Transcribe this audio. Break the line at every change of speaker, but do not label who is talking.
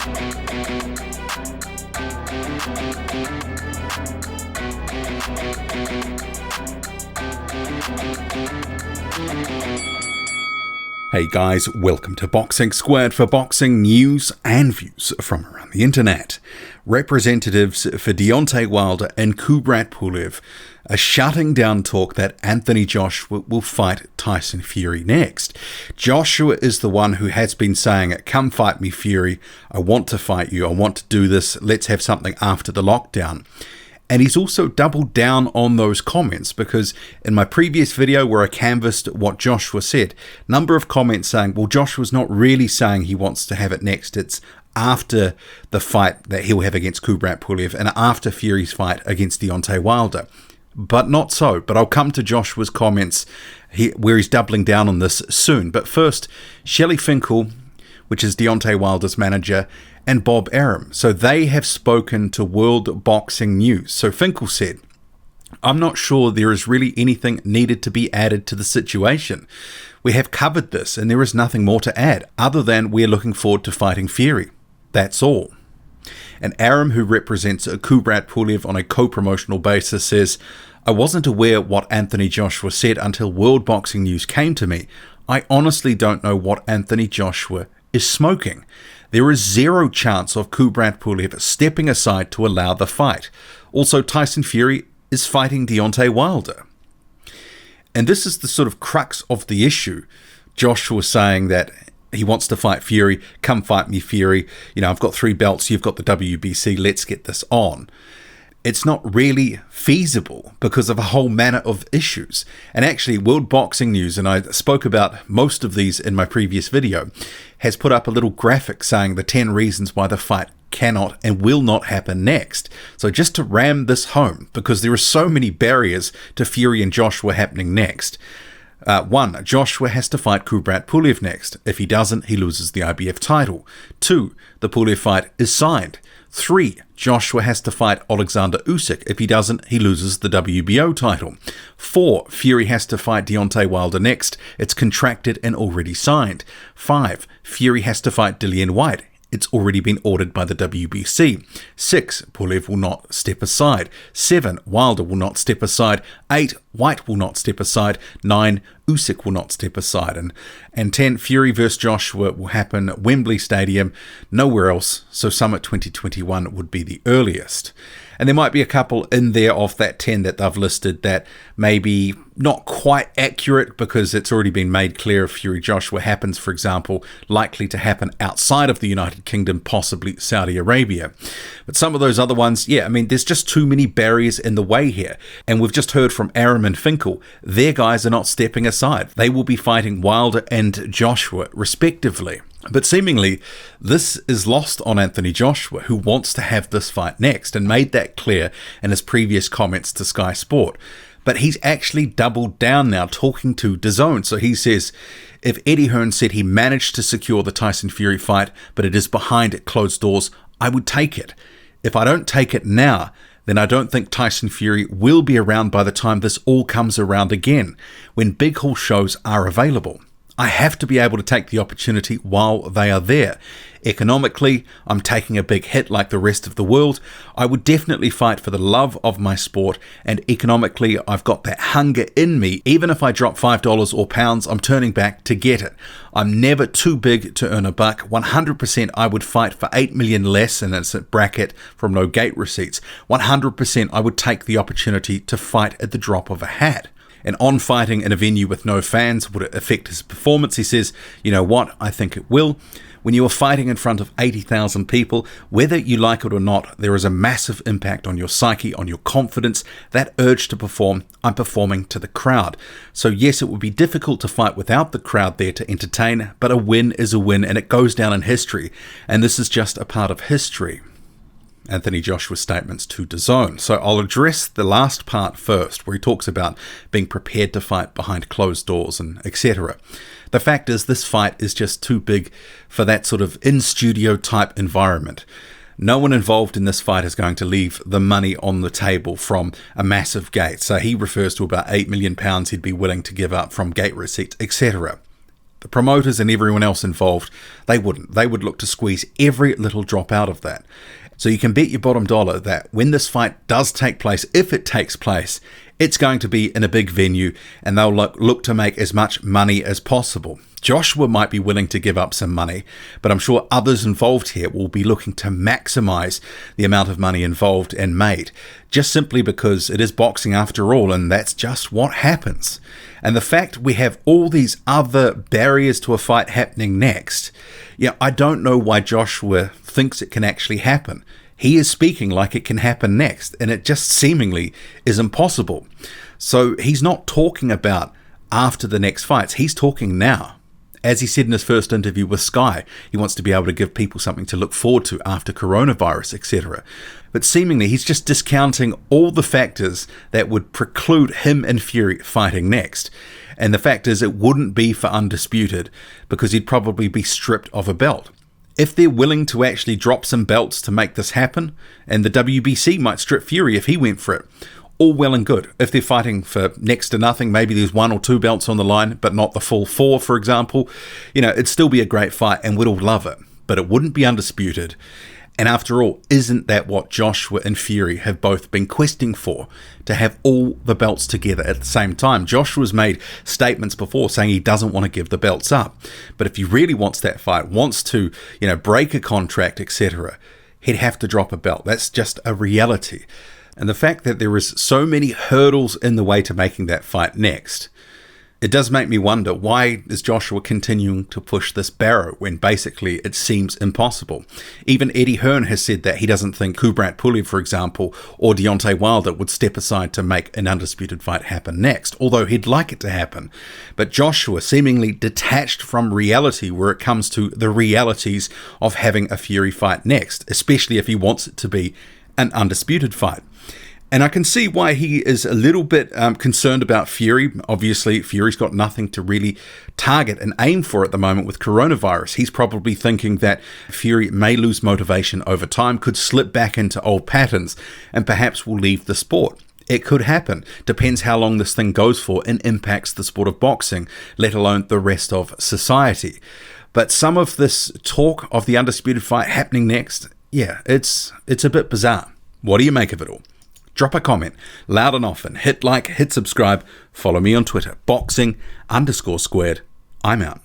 Hey guys, welcome to Boxing Squared for boxing news and views from around the internet. Representatives for Deontay Wilder and Kubrat Pulev are shutting down talk that Anthony Joshua will fight Tyson Fury next. Joshua is the one who has been saying, "Come fight me, Fury. I want to fight you. I want to do this. Let's have something after the lockdown." And he's also doubled down on those comments, because in my previous video where I canvassed what Joshua said, number of comments saying, well, Joshua's not really saying he wants to have it next. It's after the fight that he'll have against Kubrat Pulev and after Fury's fight against Deontay Wilder. But not so. But I'll come to Joshua's comments where he's doubling down on this soon. But first, Shelly Finkel, which is Deontay Wilder's manager, and Bob Arum. So they have spoken to World Boxing News. So Finkel said, "I'm not sure there is really anything needed to be added to the situation. We have covered this and there is nothing more to add other than we are looking forward to fighting Fury. That's all." And Arum, who represents Kubrat Pulev on a co-promotional basis, says, "I wasn't aware what Anthony Joshua said until World Boxing News came to me. I honestly don't know what Anthony Joshua is smoking. There is zero chance of Kubrat Pulev stepping aside to allow the fight. Also, Tyson Fury is fighting Deontay Wilder." And this is the sort of crux of the issue. Joshua saying that he wants to fight Fury. "Come fight me, Fury. You know, I've got 3 belts. You've got the WBC. Let's get this on." It's not really feasible because of a whole manner of issues. And actually, World Boxing News, and I spoke about most of these in my previous video, has put up a little graphic saying the 10 reasons why the fight cannot and will not happen next. So just to ram this home, because there are so many barriers to Fury and Joshua happening next. 1. Joshua has to fight Kubrat Pulev next. If he doesn't, he loses the IBF title. 2. The Pulev fight is signed. 3. Joshua has to fight Alexander Usyk. If he doesn't, he loses the WBO title. 4. Fury has to fight Deontay Wilder next. It's contracted and already signed. 5. Fury has to fight Dillian Whyte. It's already been ordered by the WBC. 6. Pulev will not step aside. 7. Wilder will not step aside. 8. Whyte will not step aside. 9. Usyk will not step aside. And 10. Fury vs Joshua will happen at Wembley Stadium, nowhere else. So Summit 2021 would be the earliest. And there might be a couple in there of that 10 that they've listed that may be not quite accurate, because it's already been made clear if Fury Joshua happens, for example, likely to happen outside of the United Kingdom, possibly Saudi Arabia. But some of those other ones, yeah, I mean, there's just too many barriers in the way here. And we've just heard from Arum and Finkel. Their guys are not stepping aside. They will be fighting Wilder and Joshua, respectively. But seemingly, this is lost on Anthony Joshua, who wants to have this fight next and made that clear in his previous comments to Sky Sport. But he's actually doubled down now, talking to DAZN. So he says, if Eddie Hearn said he managed to secure the Tyson Fury fight, but it is behind closed doors, I would take it. If I don't take it now, then I don't think Tyson Fury will be around by the time this all comes around again, when big hall shows are available. I have to be able to take the opportunity while they are there. Economically, I'm taking a big hit like the rest of the world. I would definitely fight for the love of my sport, and economically, I've got that hunger in me. Even if I drop $5 or pounds, I'm turning back to get it. I'm never too big to earn a buck. 100% I would fight for 8 million less, and it's a bracket from no gate receipts. 100% I would take the opportunity to fight at the drop of a hat. And on fighting in a venue with no fans, would it affect his performance? He says, you know what, I think it will. When you are fighting in front of 80,000 people, whether you like it or not, there is a massive impact on your psyche, on your confidence, that urge to perform. I'm performing to the crowd. So yes, it would be difficult to fight without the crowd there to entertain, but a win is a win, and it goes down in history. And this is just a part of history. Anthony Joshua's statements to DAZN. So I'll address the last part first, where he talks about being prepared to fight behind closed doors and etc. The fact is, this fight is just too big for that sort of in-studio type environment. No one involved in this fight is going to leave the money on the table from a massive gate. So he refers to about £8 million he'd be willing to give up from gate receipts, etc. The promoters and everyone else involved, they wouldn't. They would look to squeeze every little drop out of that. So you can bet your bottom dollar that when this fight does take place, if it takes place, it's going to be in a big venue and they'll look to make as much money as possible. Joshua might be willing to give up some money, but I'm sure others involved here will be looking to maximize the amount of money involved and made, just simply because it is boxing after all, and that's just what happens. And the fact we have all these other barriers to a fight happening next, I don't know why Joshua thinks it can actually happen. He is speaking like it can happen next, and it just seemingly is impossible. So he's not talking about after the next fights, he's talking now. As he said in his first interview with Sky, he wants to be able to give people something to look forward to after coronavirus, etc. But seemingly he's just discounting all the factors that would preclude him and Fury fighting next. And the fact is it wouldn't be for undisputed because he'd probably be stripped of a belt. If they're willing to actually drop some belts to make this happen, and the WBC might strip Fury if he went for it, all well and good. If they're fighting for next to nothing, maybe there's 1 or 2 belts on the line, but not the full 4, for example, it'd still be a great fight and we'd all love it, but it wouldn't be undisputed. And after all, isn't that what Joshua and Fury have both been questing for? To have all the belts together at the same time. Joshua's made statements before saying he doesn't want to give the belts up. But if he really wants that fight, wants to, break a contract, etc., he'd have to drop a belt. That's just a reality. And the fact that there is so many hurdles in the way to making that fight next, it does make me wonder, why is Joshua continuing to push this barrow when basically it seems impossible? Even Eddie Hearn has said that he doesn't think Kubrat Pulev, for example, or Deontay Wilder would step aside to make an undisputed fight happen next, although he'd like it to happen. But Joshua seemingly detached from reality where it comes to the realities of having a Fury fight next, especially if he wants it to be an undisputed fight. And I can see why he is a little bit concerned about Fury. Obviously, Fury's got nothing to really target and aim for at the moment with coronavirus. He's probably thinking that Fury may lose motivation over time, could slip back into old patterns, and perhaps will leave the sport. It could happen. Depends how long this thing goes for and impacts the sport of boxing, let alone the rest of society. But some of this talk of the undisputed fight happening next, it's a bit bizarre. What do you make of it all? Drop a comment loud and often. Hit like, hit subscribe. Follow me on Twitter, boxing_squared. I'm out.